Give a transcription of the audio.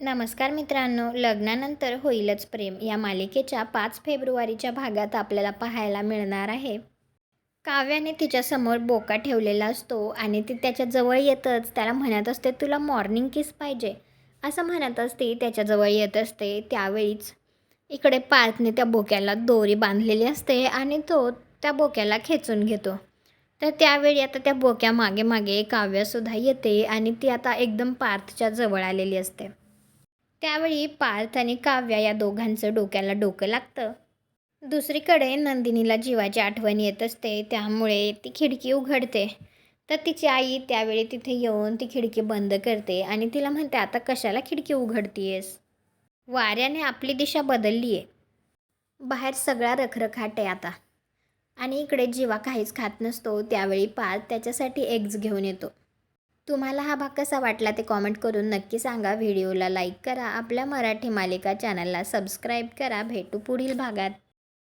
नमस्कार मित्रांनो, लग्नानंतर होईलच प्रेम या मालिकेच्या 5 फेब्रुवारीच्या भागात आपल्याला पाहायला मिळणार आहे. काव्याने तिच्यासमोर बोका ठेवलेला असतो आणि ती त्याच्याजवळ येतच त्याला म्हणत असते, तुला मॉर्निंग किस पाहिजे असं म्हणत असते. त्याच्याजवळ येत असते त्यावेळीच इकडे पार्थने त्या बोक्याला दोरी बांधलेली असते आणि तो त्या बोक्याला खेचून घेतो. तर त्यावेळी आता त्या बोक्या मागे मागे काव्यासुद्धा येते आणि ती आता एकदम पार्थच्या जवळ आलेली असते. त्यावेळी पार्थ आणि काव्या या दोघांचं डोक्याला डोकं लागतं. दुसरीकडे नंदिनीला जीवाची आठवण येत असते, त्यामुळे ती खिडकी उघडते. तर तिची आई त्यावेळी तिथे येऊन ती खिडकी बंद करते आणि तिला म्हणते, आता कशाला खिडकी उघडतीयेस? वाऱ्याने आपली दिशा बदलली आहे. बाहेर सगळा रखरखाट आहे आता. आणि इकडे जीवा काहीच खात नसतो. त्यावेळी पार्थ त्याच्यासाठी एग्ज घेऊन येतो. तुम्हाला हा भाग कसा वाटला ते कॉमेंट करून नक्की सांगा. व्हिडिओला लाईक करा. आपल्या मराठी मालिका चॅनलला सबस्क्राईब करा. भेटू पुढील भागात.